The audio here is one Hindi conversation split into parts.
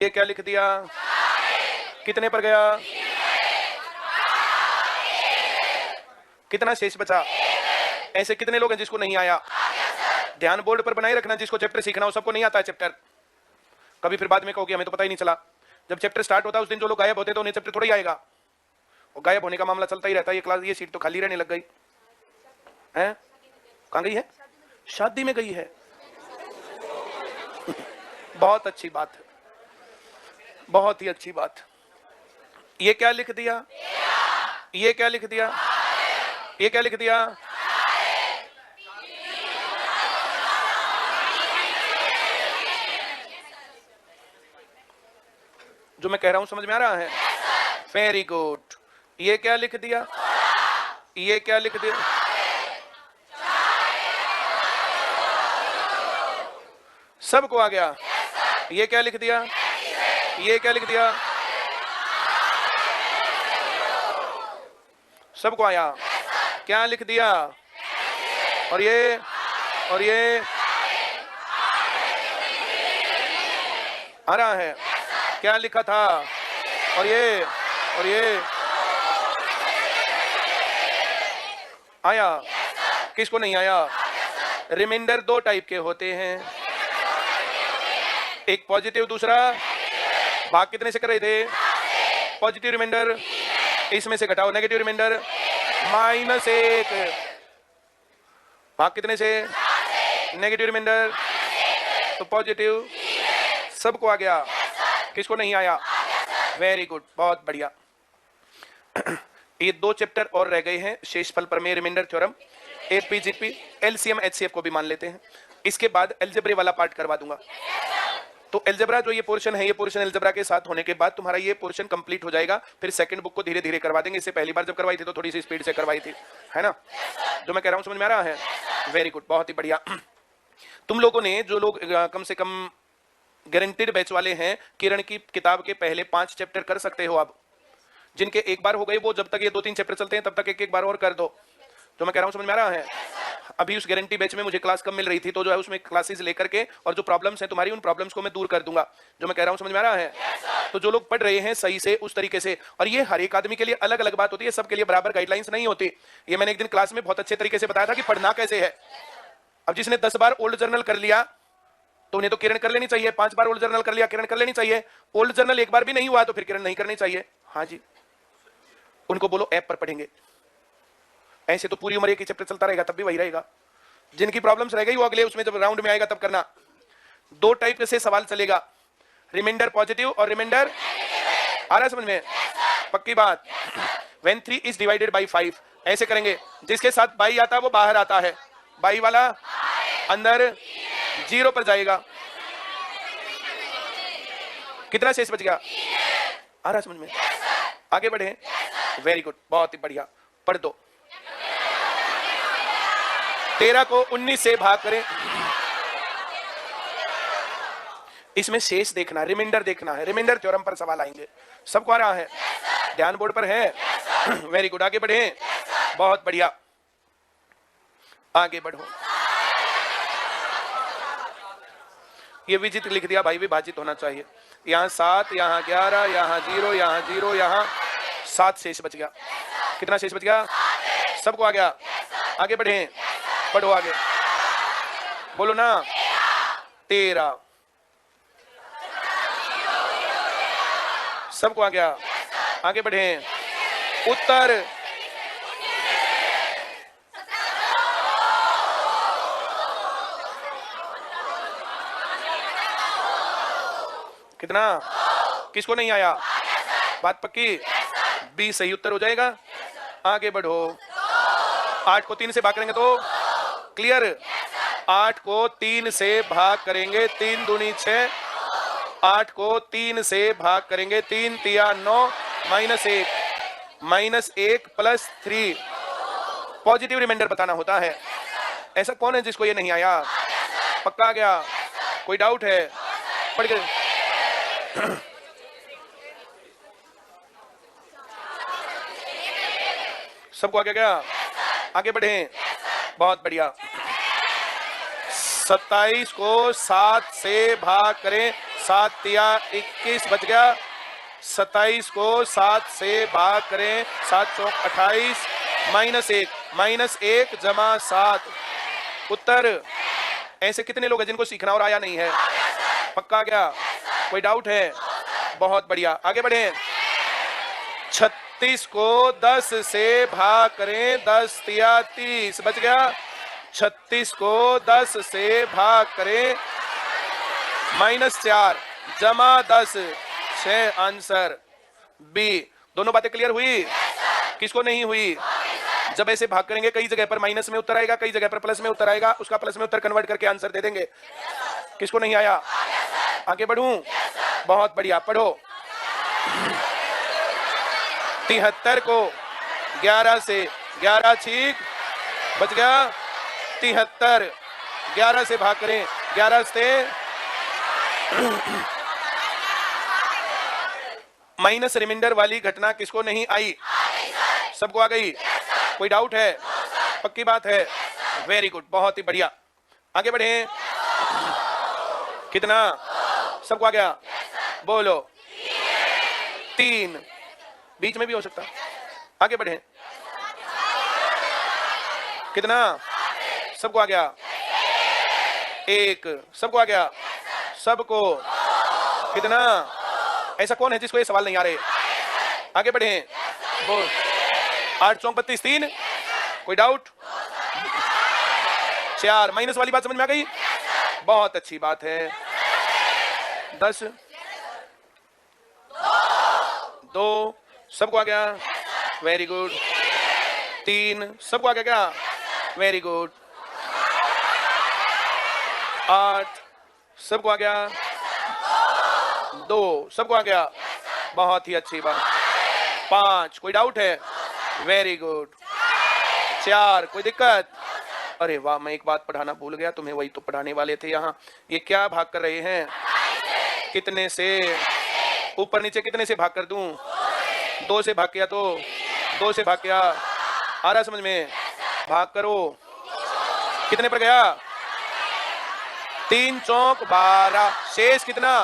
ये क्या लिख दिया? कितने पर गया? कितना शेष बचा? ऐसे कितने लोग हैं जिसको नहीं आया? ध्यान बोर्ड पर बनाए रखना, जिसको चैप्टर सीखना हो। सबको नहीं आता है चैप्टर, कभी फिर बाद में कहोगे हमें तो पता ही नहीं चला। जब चैप्टर स्टार्ट होता है उस दिन जो लोग गायब होते हैं तो उन्हें चैप्टर थोड़ा ही आएगा, और गायब होने का मामला चलता ही रहता है। ये क्लास, ये सीट तो खाली रहने लग गई है। कहां गई है? शादी में गई है। बहुत अच्छी बात है, बहुत ही अच्छी बात। ये क्या लिख दिया? ये क्या लिख दिया? ये क्या लिख दिया? जो मैं कह रहा हूं समझ में आ रहा है? Very good. ये क्या लिख दिया? ये क्या लिख दिया? सबको आ गया? ये क्या लिख दिया? ये क्या लिख दिया? सबको आया? क्या लिख दिया? और ये आ रहा है? क्या लिखा था? और ये आया? किसको नहीं आया? रिमाइंडर दो टाइप के होते हैं, एक पॉजिटिव, दूसरा भाग कितने से कर रहे थे? पॉजिटिव रिमाइंडर, इसमें से घटाओ नेगेटिव रिमाइंडर, -1। भाग कितने से? नेगेटिव रिमाइंडर तो पॉजिटिव। सबको आ गया? किसको नहीं आया? वेरी गुड, बहुत बढ़िया। ये 2 चैप्टर और रह गए हैं शेषफल प्रमेय, remainder theorem, AP GP, LCM HCF को भी मान लेते हैं। इसके बाद अलजेब्रा वाला पार्ट करवा दूंगा। तो अलजेब्रा जो ये पोर्शन है, ये पोर्शन अलजेब्रा के साथ होने के बाद तुम्हारा ये पोर्शन कंप्लीट हो जाएगा। फिर सेकंड बुक को धीरे धीरे करवा देंगे। इससे पहली बार जब करवाई थी तो थोड़ी सी स्पीड से करवाई थी, है ना? जो मैं कह रहा हूं समझ में आ रहा है? वेरी गुड, बहुत ही बढ़िया। तुम लोगों ने, जो लोग कम से कम गारंटीड बैच वाले हैं, किरण की किताब के पहले 5 चैप्टर कर सकते हो आप। जिनके एक बार हो गए वो, जब तक ये 2-3 चैप्टर चलते हैं तब तक एक बार और कर दो। जो मैं कह रहा हूं समझ में आ रहा है? अभी उस गारंटी बैच में मुझे क्लास कम मिल रही थी, तो जो है उसमें क्लासेस लेकर के, और जो प्रॉब्लम्स हैं तुम्हारी, उन प्रॉब्लम्स को मैं दूर कर दूंगा। जो मैं कह रहा हूं समझ में आ रहा है? तो जो लोग पढ़ रहे हैं सही से, उस तरीके से, और ये हर एक आदमी के लिए अलग अलग बात होती है, सबके लिए बराबर गाइडलाइंस नहीं होती। ये मैंने एक दिन क्लास में बहुत अच्छे तरीके से बताया था कि पढ़ना कैसे है। अब जिसने 10 बार ओल्ड जर्नल कर लिया तो उन्हें तो किरण कर लेनी चाहिए। 5 बार ओल्ड जर्नल कर लिया, किरण कर लेनी चाहिए। ओल्ड जर्नल एक बार भी नहीं हुआ तो फिर किरण नहीं करनी चाहिए। हाँ जी, उनको बोलो ऐप पर पढ़ेंगे। ऐसे तो पूरी उम्र एक ही चैप्टर चलता रहेगा, तब भी वही रहेगा। जिनकी प्रॉब्लम्स रह गई वो अगले उसमें जब राउंड में आएगा तब करना। 2 टाइप से सवाल चलेगा, रिमाइंडर पॉजिटिव और रिमाइंडर। आ रहा है समझ में? पक्की बात। When 3 is divided by 5, ऐसे करेंगे। जिसके साथ बाई आता है वो बाहर आता है, बाई वाला अंदर 0 पर जाएगा। कितना शेष बच गया? आ रहा समझ में? आगे बढ़े। वेरी गुड, बहुत ही बढ़िया। पढ़ दो। 13 को 19 से भाग करें। इसमें शेष देखना, रिमाइंडर देखना है। रिमाइंडर थ्योरम पर सवाल आएंगे। सबको आ रहा है? ध्यान बोर्ड पर है? वेरी गुड, आगे बढ़े। बहुत बढ़िया, आगे बढ़ो। ये विजित लिख दिया भाई, विभाजित होना चाहिए। यहाँ 7, यहाँ 11, यहाँ 0, यहाँ 0, यहाँ 7 शेष बच गया। कितना शेष बच गया? सबको आ गया? आगे बढ़े, बढ़ो आगे, बोलो ना। 13। सबको आ गया? आगे बढ़े। उत्तर कितना? किसको नहीं आया? बात पक्की? 20 सही उत्तर हो जाएगा। आगे बढ़ो। 8 को 3 से भाग करेंगे तो क्लियर? 8 को 3 से भाग करेंगे, 3 दूनी 6। 8 को 3 से भाग करेंगे, 3 तिया 9, -1 प्लस 3। पॉजिटिव रिमाइंडर बताना होता है। ऐसा कौन है जिसको ये नहीं आया? पक्का आ गया? कोई डाउट है? पढ़ के सबको आगे गया? आगे बढ़े। बहुत बढ़िया। 27 को 7 से भाग करें, 7 तिया 21 बच गया। 27 को 7 से भाग करें, 7 चौक 28 -1 जमा 7 उत्तर। ऐसे कितने लोग हैं जिनको सीखना और आया नहीं है? पक्का क्या? कोई डाउट है? बहुत बढ़िया, आगे बढ़े। 36 को 10 से भाग करें, 10 तिया 30 बच गया। 36 को 10 से भाग करें, -4 जमा 10 6 आंसर बी। दोनों बातें क्लियर हुई? किसको नहीं हुई? जब ऐसे भाग करेंगे कई जगह पर माइनस में उत्तर आएगा, कई जगह पर प्लस में उत्तर आएगा, उसका प्लस में उत्तर कन्वर्ट करके आंसर दे देंगे। किसको नहीं आया? आगे बढ़ूं? बहुत बढ़िया, पढ़ो। 73 को 11 से 11 ठीक बच गया। 73 11 से भाग करें, 11 से माइनस रिमाइंडर वाली घटना किसको नहीं आई? सबको आ गई? कोई डाउट है? पक्की बात है? वेरी गुड, बहुत ही बढ़िया, आगे बढ़े। कितना? सबको आ गया? बोलो। 3 बीच में भी हो सकता, आगे बढ़े। कितना? सबको आ गया? 1 सबको आ गया? सबको? कितना? ऐसा कौन है जिसको ये सवाल नहीं आ रहे? आगे बढ़े, बोल। 8 चौक 32 3, कोई डाउट? 4 माइनस वाली बात समझ में आ गई? बहुत अच्छी बात है। 10 2 सबको आ गया? Very good. 3 सबको आ गया क्या? Very good. 8 सबको आ गया? 2 सबको आ गया? बहुत ही अच्छी बात। 5 कोई डाउट है? Very good. 4 कोई दिक्कत? अरे वाह, मैं एक बात पढ़ाना भूल गया तुम्हें, वही तो पढ़ाने वाले थे यहाँ। ये क्या भाग कर रहे हैं? कितने से? ऊपर नीचे कितने से भाग कर दूं? 2 से भाग किया तो 2 से भाग किया। आ रहा समझ में? भाग करो। कितने पर गया? 3 चौक 12, शेष कितना?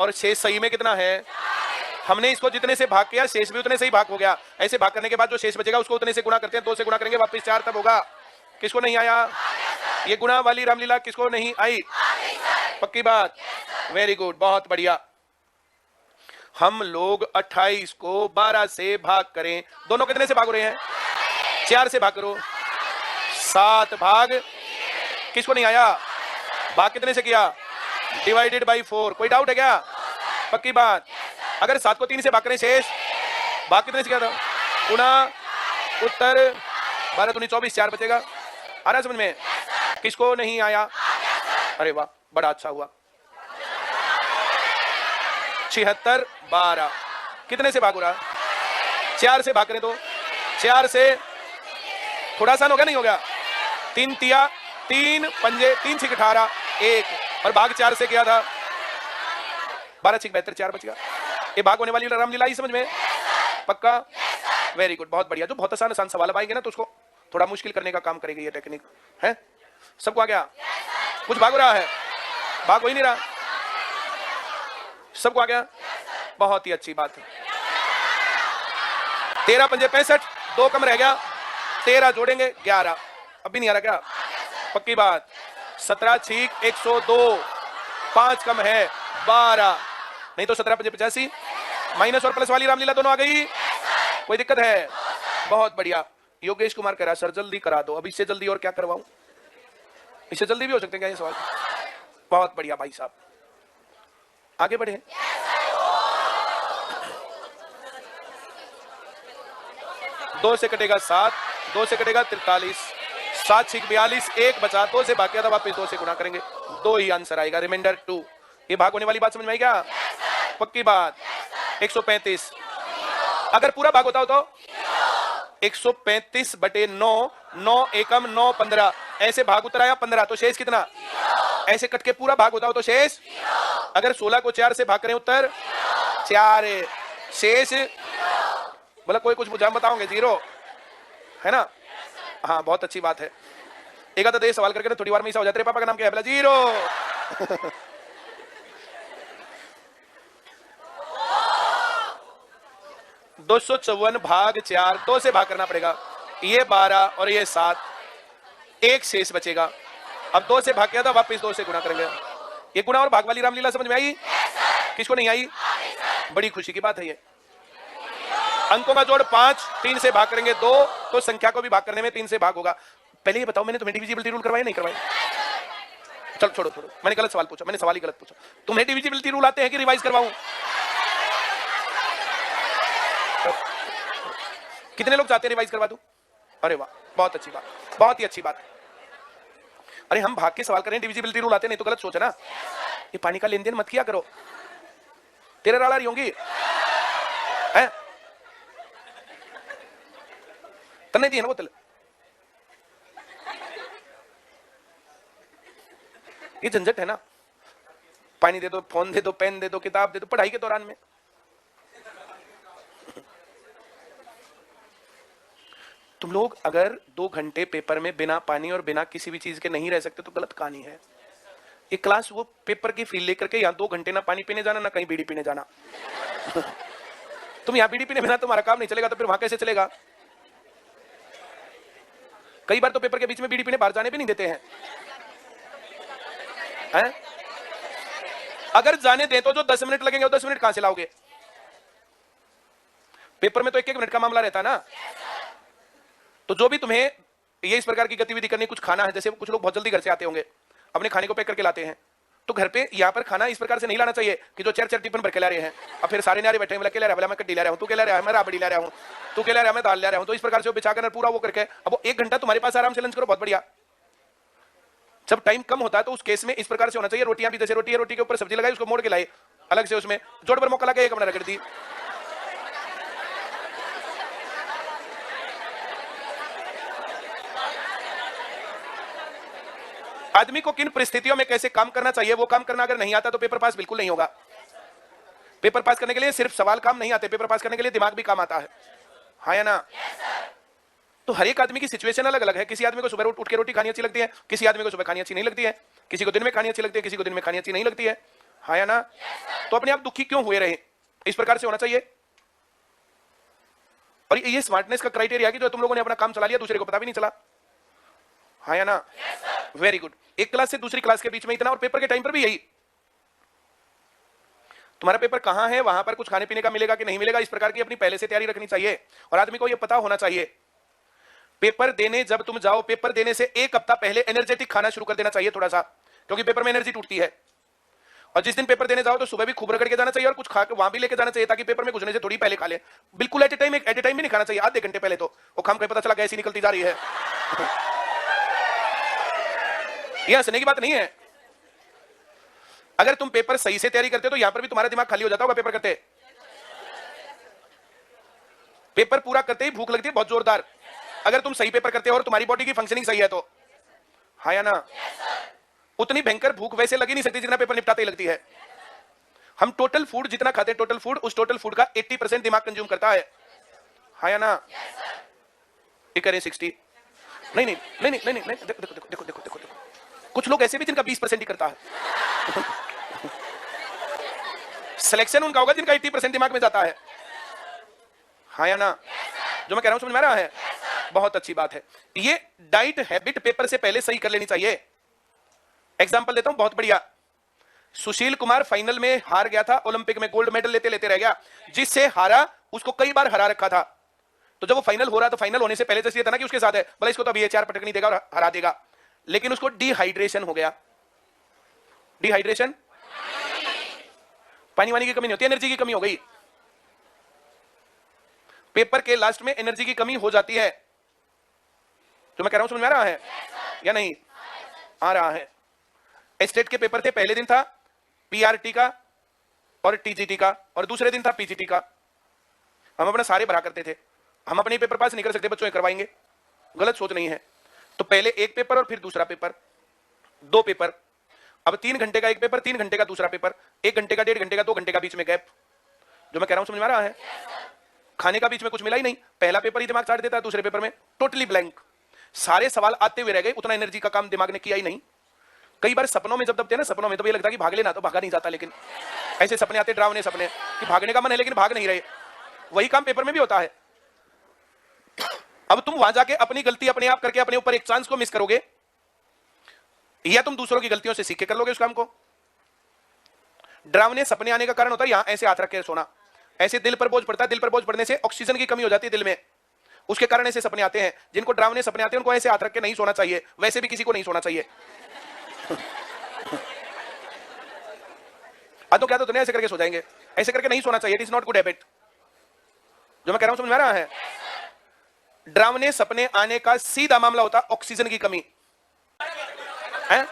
और शेष सही में कितना है? हमने इसको जितने से भाग किया शेष भी उतने से ही भाग हो गया। ऐसे भाग करने के बाद जो शेष बचेगा उसको उतने से गुणा करते हैं, 2 से गुणा करेंगे वापस 4 तब होगा। किसको नहीं आया? ये गुणा वाली रामलीला किसको नहीं आई? पक्की बात? वेरी गुड, बहुत बढ़िया। हम लोग 28 को 12 से भाग करें, दोनों कितने से भाग रहे हैं? 4 से भाग करो। 7 भाग, किसको नहीं आया? भाग कितने से किया? Divided by 4। कोई डाउट है क्या? पक्की बात? अगर 7 को 3 से भाग करें शेष, भाग कितने से किया था? गुणा उत्तर 12 दूनी 24, 4 बचेगा। आ रहा समझ में? किसको नहीं आया? अरे वाह, बड़ा अच्छा हुआ। 76 12 कितने से भाग हो रहा? 4 से भाग करें तो 4 से थोड़ा सा हो गया, नहीं हो गया? 3 तिया 3 पंजे 3 6 18 1 और भाग 4 से किया था 12 6 72 4 बच गया। ये भाग होने वाली रामलीला ही समझ में? पक्का? वेरी गुड, बहुत बढ़िया। जो बहुत आसान आसान सवाल आएंगे ना तो उसको थोड़ा मुश्किल करने का काम करेगी ये टेक्निक है। सबको आ गया? कुछ भाग रहा है? भाग हो ही नहीं रहा। सबको आ गया? बहुत ही अच्छी बात है। 13 पंजे 65, 2 कम रह गया, 13 जोड़ेंगे 11। अभी नहीं आ रहा क्या? पक्की बात? 17 ठीक 102, 5 कम है 12, नहीं तो 17 पंजे 85। माइनस और प्लस वाली रामलीला दोनों आ गई? कोई दिक्कत है? बहुत बढ़िया। योगेश कुमार कह रहा सर जल्दी करा दो। अब इससे जल्दी और क्या करवाऊं? इससे जल्दी भी हो सकते हैं क्या ये सवाल? बहुत बढ़िया भाई साहब, आगे बढ़े। दो से कटेगा 7, 2 से कटेगा 43, 7 6 42, 1 बचा, 2 से भाग किया था वापस 2 से गुणा करेंगे, 2 ही आंसर आएगा, रिमाइंडर 2। ये भाग होने वाली बात समझ में आई क्या? पक्की बात? 135 अगर पूरा भाग होता हो तो 135 बटे 9, 9 एकम 9 15, ऐसे भाग उतर आया 15, तो शेष कितना? ऐसे कट के पूरा भाग होता हो तो शेष? अगर 16 को 4 से भाग करें उत्तर 4, शेष बोला कोई कुछ बुझा बताओगे? 0 है ना? हाँ, बहुत अच्छी बात है। एक आधा सवाल करके ना थोड़ी बार में ऐसा हो जाता है, पापा का नाम क्या है? बोला 0। 254 भाग 4, 2 से भाग करना पड़ेगा। ये 12 और ये 7, एक शेष बचेगा। अब 2 से भाग किया था, वापस 2 से गुणा करेंगे। ये गुणा और भाग वाली रामलीला समझ में आई? किसको नहीं आई? बड़ी खुशी की बात है ये। अंकों का जोड़ 5, 3 से भाग करेंगे 2, तो संख्या को भी भाग करने में 3 से भाग होगा। पहले ये बताओ, मैंने तुम्हें डिविजिबिलिटी रूल करवाया नहीं करवाया? चलो छोड़ो, मैंने गलत सवाल पूछा, मैंने सवाल ही गलत पूछा। तुम्हें डिविजिबिलिटी रूल आते हैं कि रिवाइज करवाऊं? कितने लोग चाहते हैं रिवाइज करवा दूं? अरे वाह, बहुत अच्छी बात, बहुत ही अच्छी बात। अरे हम भाग के सवाल करें, डिविजिबिलिटी रूल आते नहीं तो गलत सोचा ना। ये पानी का लेन देन मत किया करो, तेरे राड़ा रही होंगी है? तन्ने दी है ना बोतल। ये झंझट है ना, पानी दे दो, फोन दे दो, पेन दे दो, किताब दे दो, पढ़ाई के दौरान में। तुम लोग अगर 2 घंटे पेपर में बिना पानी और बिना किसी भी चीज के नहीं रह सकते तो गलत कहानी है। ये क्लास वो पेपर की फील लेकर के यहाँ 2 घंटे ना पानी पीने जाना, ना कहीं बीड़ी पीने जाना। तुम यहाँ बीड़ी पीने बिना तुम्हारा काम नहीं चलेगा तो फिर वहां कैसे चलेगा? कई बार तो पेपर के बीच में बीड़ी पीने बाहर जाने भी नहीं देते हैं। अगर जाने दें तो जो 10 मिनट लगेंगे वो 10 मिनट कहां से लाओगे? पेपर में तो 1-1 मिनट का मामला रहता है ना। तो जो भी तुम्हें ये इस प्रकार की गतिविधि करनी, कुछ खाना है, जैसे कुछ लोग बहुत जल्दी घर से आते होंगे, अपने खाने को पैक करके लाते हैं, तो घर पे यहाँ पर खाना इस प्रकार से नहीं लाना चाहिए कि जो 4-4 टिफिन भर के ला रहे हैं, अब फिर सारे नारे बैठे हैं, क्या ला रहा है, मैं कड्डी ला रहा हूँ, तू क्या ला रहा है, मैं राबड़ी ला रहा हूँ, तू क्या ला रहा है, मैं दाल ला रहा हूँ। तो इस प्रकार से वो बिछा कर पूरा वो करके, अब वो 1 घंटा तुम्हारे पास आराम से लंच करो, बहुत बढ़िया। जब टाइम कम होता है तो उस केस में इस प्रकार से होना चाहिए, रोटियां भी जैसे रोटी है, रोटी के ऊपर सब्जी लगाई, उसको मोड़ के लाए अलग से, उसमें जोड़ पर मौका लगा 1 मिनट रगड़ दी। आदमी को किन परिस्थितियों में कैसे काम करना चाहिए वो काम करना अगर नहीं आता तो पेपर पास बिल्कुल नहीं होगा। पेपर पास करने के लिए सिर्फ सवाल काम नहीं आते, पेपर पास करने के लिए दिमाग भी काम आता है, हाँ या ना? तो हर एक आदमी की सिचुएशन अलग अलग है। किसी आदमी को सुबह उठ के रोटी खानी अच्छी लगती है, किसी आदमी को सुबह खानी अच्छी नहीं लगती है, किसी को दिन में खानी अच्छी लगती है, किसी को दिन में खानी अच्छी नहीं लगती है, हाँ या ना? तो अपने आप दुखी क्यों हुए रहे? इस प्रकार से होना चाहिए। और ये स्मार्टनेस का क्राइटेरिया कि जो तुम लोगों ने अपना काम चला लिया, दूसरे को पता भी नहीं चला, हाँ या ना? Very good. एक क्लास से दूसरी क्लास के बीच में इतना, और पेपर के टाइम पर भी यही। तुम्हारा पेपर कहां है, वहां पर कुछ खाने पीने का मिलेगा कि नहीं मिलेगा, इस प्रकार की अपनी पहले से तैयारी रखनी चाहिए। और आदमी को यह पता होना चाहिए, पेपर देने जब तुम जाओ, पेपर देने से 1 हफ्ता पहले एनर्जेटिक खाना शुरू कर देना चाहिए थोड़ा सा, क्योंकि पेपर में एनर्जी टूटती है। और जिस दिन पेपर देने जाओ तो सुबह भी खूब रगड़ के जाना चाहिए और कुछ खा के वहां भी लेके जाना चाहिए, ताकि पेपर में घुसने से थोड़ी पहले खा ले। बिल्कुल एट ए टाइम भी नहीं खाना चाहिए, आधे घंटे पहले। तो वो खाम के पता चला गैस ही निकलती जा रही है। यह हंसने की बात नहीं है। अगर तुम पेपर सही से तैयारी करते तो यहां पर भी तुम्हारा दिमाग खाली हो जाता होगा पेपर करते। पेपर पूरा करते ही भूख लगती है बहुत जोरदार, अगर तुम सही पेपर करते हो और तुम्हारी बॉडी की फंक्शनिंग सही है तो, हाँ या ना? उतनी भयंकर भूख वैसे लगी नहीं सकती जितना पेपर निपटाते ही लगती है। हम टोटल फूड जितना खाते हैं, टोटल फूड, उस टोटल फूड का 80% दिमाग कंज्यूम करता है, हाँ या ना? ये करें 60? नहीं नहीं नहीं नहीं नहीं नहीं, देखो देखो देखो देखो देखो, कुछ लोग ऐसे भी जिनका 20% ही करता है। सिलेक्शन उनका होगा जिनका 80% दिमाग में जाता है, हाँ या ना? जो मैं कह रहा हूं समझ में आ रहा है? बहुत अच्छी बात है। ये डाइट हैबिट पेपर से पहले सही कर लेनी चाहिए। एग्जांपल देता हूं, बहुत बढ़िया। सुशील कुमार फाइनल में हार गया था, ओलंपिक में गोल्ड मेडल लेते लेते रह गया। जिससे हारा उसको कई बार हरा रखा था, तो जब वो फाइनल हो रहा तो फाइनल होने से पहले जैसे ये था ना कि उसके साथ है, भले इसको तो अभी ये 4 पटक नहीं देगा और हरा देगा, लेकिन उसको डिहाइड्रेशन हो गया। डिहाइड्रेशन, पानी वानी की कमी नहीं होती, एनर्जी की कमी हो गई। पेपर के लास्ट में एनर्जी की कमी हो जाती है। जो मैं कह रहा हूं समझ में आ रहा है या नहीं आ रहा है? स्टेट के पेपर थे, पहले दिन था पीआरटी का और टीजीटी का, और दूसरे दिन था पीजीटी का। हम अपना सारे भरा करते थे। हम अपने पेपर पास नहीं कर सकते, बच्चों करवाएंगे, गलत सोच नहीं है। तो पहले एक पेपर और फिर दूसरा पेपर, 2 पेपर। अब 3 घंटे का एक पेपर, 3 घंटे का दूसरा पेपर, 1 घंटे का, 1.5 घंटे का, 2 घंटे का बीच में गैप। जो मैं कह रहा हूं समझ में आ रहा है? खाने का बीच में कुछ मिला ही नहीं। पहला पेपर ही दिमाग चाट देता है, दूसरे पेपर में टोटली ब्लैंक, सारे सवाल आते हुए रह गए, उतना एनर्जी का काम दिमाग ने किया ही नहीं। कई बार सपनों में जब दबते हैं ना, सपनों में तो ये लगता है कि भाग लेना, तो भागा नहीं जाता, लेकिन ऐसे सपने आते, डरावने सपने कि भागने का मन है लेकिन भाग नहीं रहे। वही काम पेपर में भी होता है। अब तुम वहां जाके अपनी गलती अपने आप करके अपने ऊपर एक चांस को मिस करोगे, या तुम दूसरों की गलतियों से सीख के कर लोगे उस काम को। डरावने सपने आने का कारण होता है यहां ऐसे हाथ रख के सोना, ऐसे दिल पर बोझ पड़ता है, दिल पर बोझ पड़ने से ऑक्सीजन की कमी हो जाती है दिल में, उसके कारण ऐसे सपने आते हैं। जिनको डरावने सपने आते हैं उनको ऐसे हाथ रख के नहीं सोना चाहिए, वैसे भी किसी को नहीं सोना चाहिए। तो क्या तो दुनिया ऐसे करके सो जाएंगे, ऐसे करके नहीं सोना चाहिए, it is not good habit. जो मैं कह रहा हूं समझ में आ रहा है? डरावने सपने आने का सीधा मामला होता ऑक्सीजन की कमी है।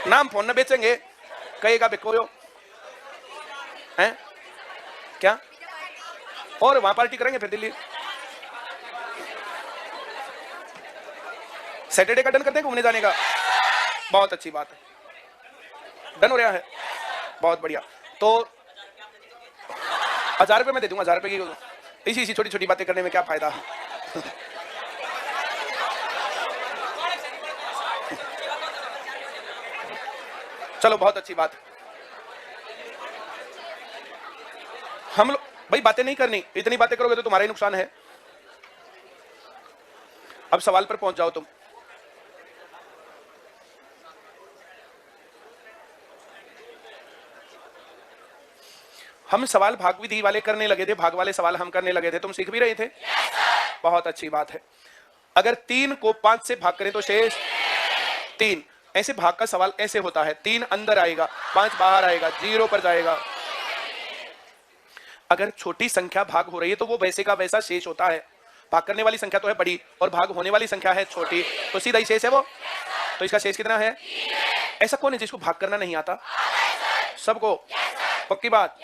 नाम फोन न बेचेंगे, कहेगा बेको है क्या, और वहां पार्टी करेंगे फिर दिल्ली। सैटरडे का डन करते हैं घूमने जाने का, बहुत अच्छी बात है, डन हो रहा है, बहुत बढ़िया। तो 1000 रुपये मैं दे दूंगा, 1000 रुपये की इसी छोटी छोटी बातें करने में क्या फायदा। चलो बहुत अच्छी बात। हम लोग भाई बातें नहीं करनी, इतनी बातें करोगे तो तुम्हारा ही नुकसान है। अब सवाल पर पहुंच जाओ तुम। हम सवाल भाग विधि वाले करने लगे थे, भाग वाले सवाल हम करने लगे थे, तुम सीख भी रहे थे। बहुत अच्छी बात है। अगर 3 को 5 से भाग करें तो शेष 3। ऐसे भाग का सवाल ऐसे होता है, 3 अंदर आएगा, 5 बाहर आएगा, 0 पर जाएगा। अगर छोटी संख्या भाग हो रही है तो वो वैसे का वैसा शेष होता है। भाग करने वाली संख्या तो है बड़ी और भाग होने वाली संख्या है छोटी, तो सीधा ही शेष है वो। तो इसका शेष कितना है? ऐसा कौन है जिसको भाग करना नहीं आता? सबको। पक्की बात?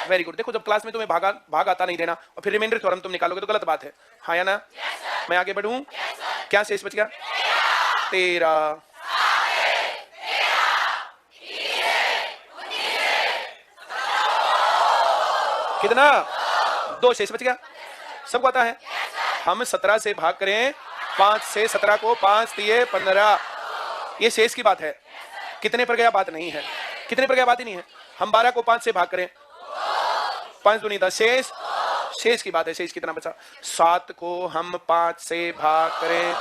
Very good. देखो जब क्लास में तुम्हें भाग आता नहीं देना और फिर रिमाइंडर थ्योरम तुम निकालोगे तो गलत बात है। हाँ या ना? मैं आगे बढ़ूं? क्या शेष बच गया? 13। कितना? 2 शेष बच गया। सबको आता है? हम 17 से भाग करें 5 से, 17 को 5 दिए 15, ये शेष की बात है। कितने पर गया बात नहीं है, कितने पर गया बात ही नहीं है। हम 12 को 5 से भाग करें, 5 दूनी 10, शेष शेष की बात है। शेष कितना बचा? 7 को हम 5 से भाग करें,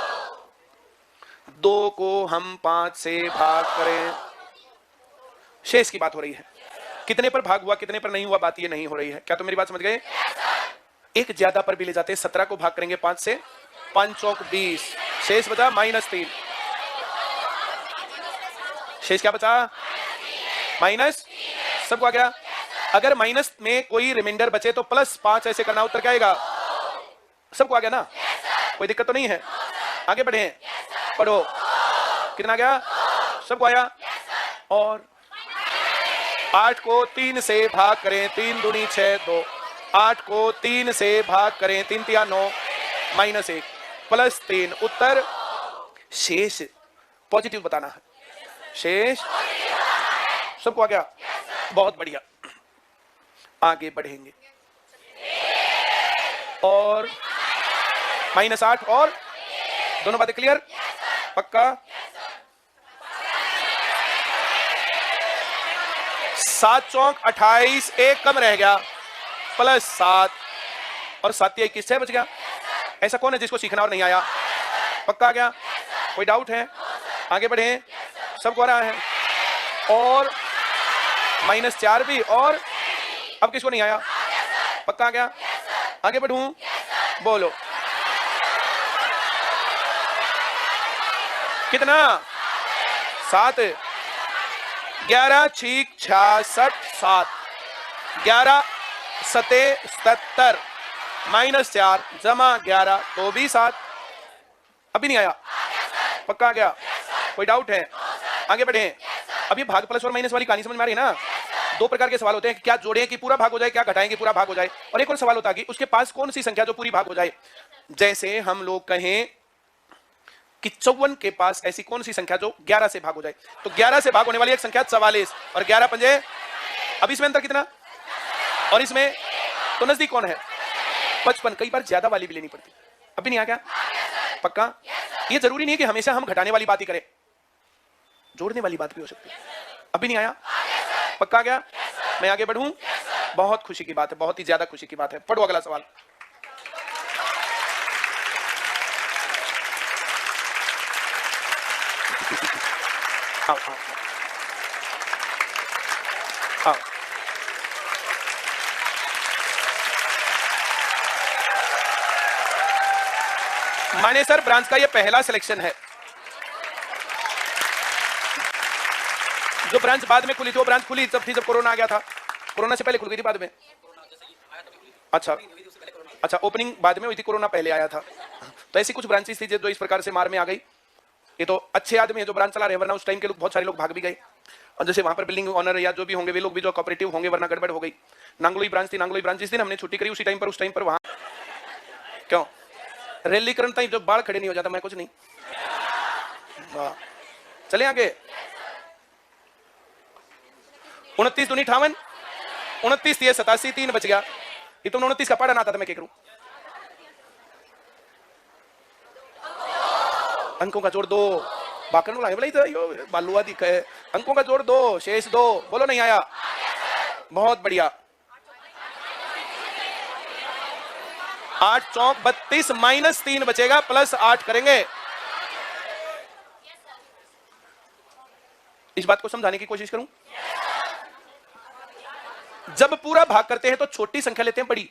2 को हम 5 से भाग करें, शेष की बात हो रही है। कितने पर भाग हुआ कितने पर नहीं हुआ बात ये नहीं हो रही है। क्या तुम मेरी बात समझ गए? एक ज्यादा पर भी ले जाते हैं। 17 को भाग करेंगे 5 से, 5 चौक 20, शेष बचा -3। शेष क्या बचा? माइनस। सबको आ गया? अगर माइनस में कोई रिमाइंडर बचे तो +5 ऐसे करना, उत्तर क्या आएगा? सबको आ गया ना? कोई दिक्कत तो नहीं है? आगे बढ़े, पढ़ो। कितना आ गया? सबको आया? और 8 को 3 से भाग करें, 3 दूनी 6, 2। 8 को 3 से भाग करें, 3 तिया 9, -1, +3, उत्तर शेष पॉजिटिव बताना है। शेष सबको आ गया? बहुत बढ़िया। आगे बढ़ेंगे और -8 और दोनों बातें क्लियर? पक्का? 7 चौक 28, 1 कम रह गया, +7 और 7 या 21, 6 बच गया। ऐसा कौन है जिसको सीखना और नहीं आया? पक्का आ गया? कोई डाउट है? आगे बढ़े, सबको आ रहा है? और -4 भी, और अब किसको नहीं आया? पक्का आ गया? आगे बढ़ूं? बोलो। कितना? 7, 11 छीक 66, 7, 11 सते 77, -4 जमा 11 तो भी 7। अभी नहीं आया? पक्का आ गया? कोई डाउट है? आगे बढ़े। अब ये भाग प्लस और माइनस वाली कहानी समझ में आ रही है ना? 2 प्रकार के सवाल होते हैं, क्या जोड़ें कि पूरा भाग हो जाए, क्या घटाएं कि पूरा भाग हो जाए। और एक और सवाल होता है कि उसके पास कौन सी संख्या जो पूरी भाग हो जाए। जैसे हम लोग कहें कि 54 के पास ऐसी कौन सी संख्या जो 11 से भाग हो जाए। तो 11 से भाग होने वाली एक संख्या 44 और 11 पंजे। अब इसमें अंतर कितना? और इसमें तो नजदीक कौन है? 55। कई बार ज्यादा वाली भी लेनी पड़ती। अभी नहीं आ गया? पक्का? ये जरूरी नहीं है कि हमेशा हम घटाने वाली बात ही करें, जोड़ने वाली बात भी हो सकती है। अभी नहीं आया? पक्का आ गया? मैं आगे बढ़ूं? बहुत खुशी की बात है, बहुत ही ज्यादा खुशी की बात है। पढ़ो अगला सवाल। आओ आओ आओ। मानेसर ब्रांच का ये पहला सिलेक्शन है। जो ब्रांच बाद में खुली थी वो ब्रांच खुली जब थी, जब कोरोना आ गया था। कोरोना से पहले खुल गई थी, बाद में? अच्छा अच्छा, ओपनिंग बाद में हुई थी, कोरोना पहले आया था। तो ऐसी कुछ ब्रांचेस थी जो इस प्रकार से मार में आ गई। ये तो अच्छे आदमी है जो ब्रांच चला रहे हैं, वरना उस टाइम के लोग, बहुत सारे लोग भाग भी गए। और जैसे वहां पर बिल्डिंग ओनर या जो भी होंगे वे लोग भी जो कोऑपरेटिव होंगे, वरना गड़बड़ हो गई। नांगलोई ब्रांच थी, नांगलोई ब्रांच जिस दिन हमने छुट्टी करी उसी टाइम पर, उस टाइम पर वहां क्यों रैली करता जब बाढ़ खड़े नहीं हो जाता, मैं कुछ नहीं। चले आगे। 29 दूनी 58, 29 थी 87, 3 बच गया। ये तुमने 29 का पढ़ा ना आता था, मैं क्या करूं? अंकों का जोड़ 2, बाकर नु लाए तो यो बालुआ दिख है। अंकों का जोड़ 2, शेष 2। बोलो नहीं आया? बहुत बढ़िया। 8 चौक 32 माइनस 3 बचेगा, प्लस 8 करेंगे। इस बात को समझाने की कोशिश करूं। जब पूरा भाग करते हैं तो छोटी संख्या लेते हैं, बड़ी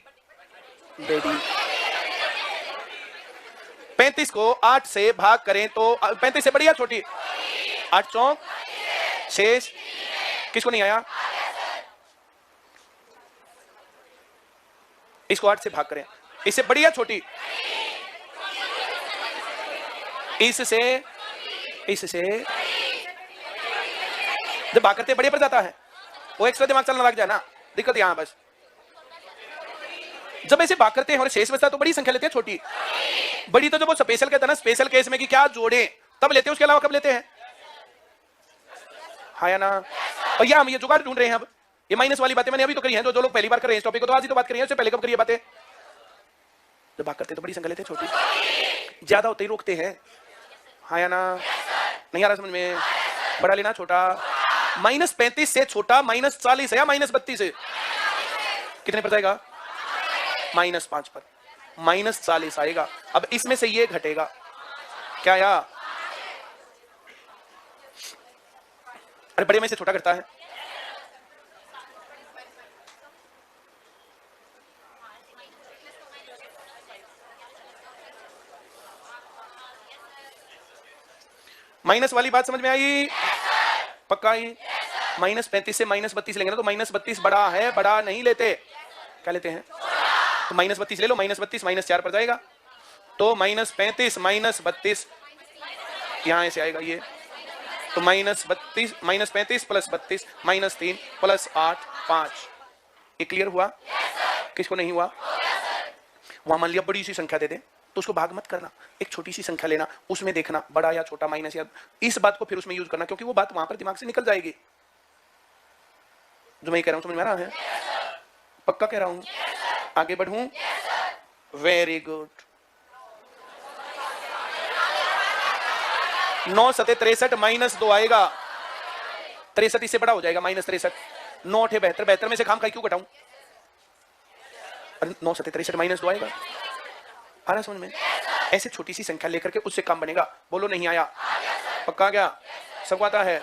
बड़ी। 35 को 8 से भाग करें तो 35 से बड़ी या छोटी? 8 चौक शेष। किसको नहीं आया? इसको 8 से भाग करें, इससे बड़ी या छोटी? इससे जब भाग करते बड़े पर जाता है, वो एक्स्ट्रा दिमाग चलना लग जाए ना, दिक्कत यहां बस। जब ऐसे भाग करते हैं और शेष बचता तो बड़ी संख्या लेते हैं, छोटी? बड़ी तो जब वो स्पेशल कहता है ना, स्पेशल केस में कि क्या जोड़े, तब लेते हैं, उसके अलावा कब लेते हैं? हाँ या ना? और ये हम ये जुगाड़ ढूंढ रहे हैं। अब ये माइनस वाली बातें मैंने अभी तो करी हैं, जो लोग पहली बार कर रहे हैं इस टॉपिक को, तो आज ही तो बात करी है, उससे पहले कब करी है बातें? जब भाग करते तो बड़ी संख्या लेते हैं, छोटी ज्यादा होते ही रोकते हैं। हाँ या ना? नहीं आ रहा समझ में? बड़ा लेना छोटा। -35 से छोटा -40 है या -32 है? कितने पर जाएगा? -5 पर। -40 आएगा। अब इसमें से ये घटेगा क्या या? अरे बड़े में से छोटा घटता है। माइनस वाली बात समझ में आई? पक्का ही? -35 से -32 लेंगे ना, तो -32 बड़ा है, बड़ा नहीं लेते, क्या लेते हैं? तो -32 ले लो, -32 -4 पर जाएगा, तो -35 -32 यहां ऐसे आएगा ये, तो -32 -35 + 32 -3 + 8 5। ये क्लियर हुआ? किसको नहीं हुआ? वहां मान लिया बड़ी सी संख्या दे दे तो उसको भाग मत करना, एक छोटी सी संख्या लेना, उसमें देखना बड़ा या छोटा, माइनस या, इस बात को फिर उसमें यूज करना, क्योंकि वो बात वहां पर दिमाग से निकल जाएगी। जो मैं कह रहा हूं समझ में आ रहा है? पक्का कह रहा हूं? आगे बढ़ूं? Very good. 9 7 63 -2 आएगा, 63 इससे बड़ा हो जाएगा, -63। 9 8 72, 72 में से खाम खाई क्यों घटाऊं? 9 7 63 -2 आएगा। आ रहा समझ में? ऐसे छोटी सी संख्या लेकर के उससे काम बनेगा। बोलो नहीं आया? पक्का क्या? सबको आता है?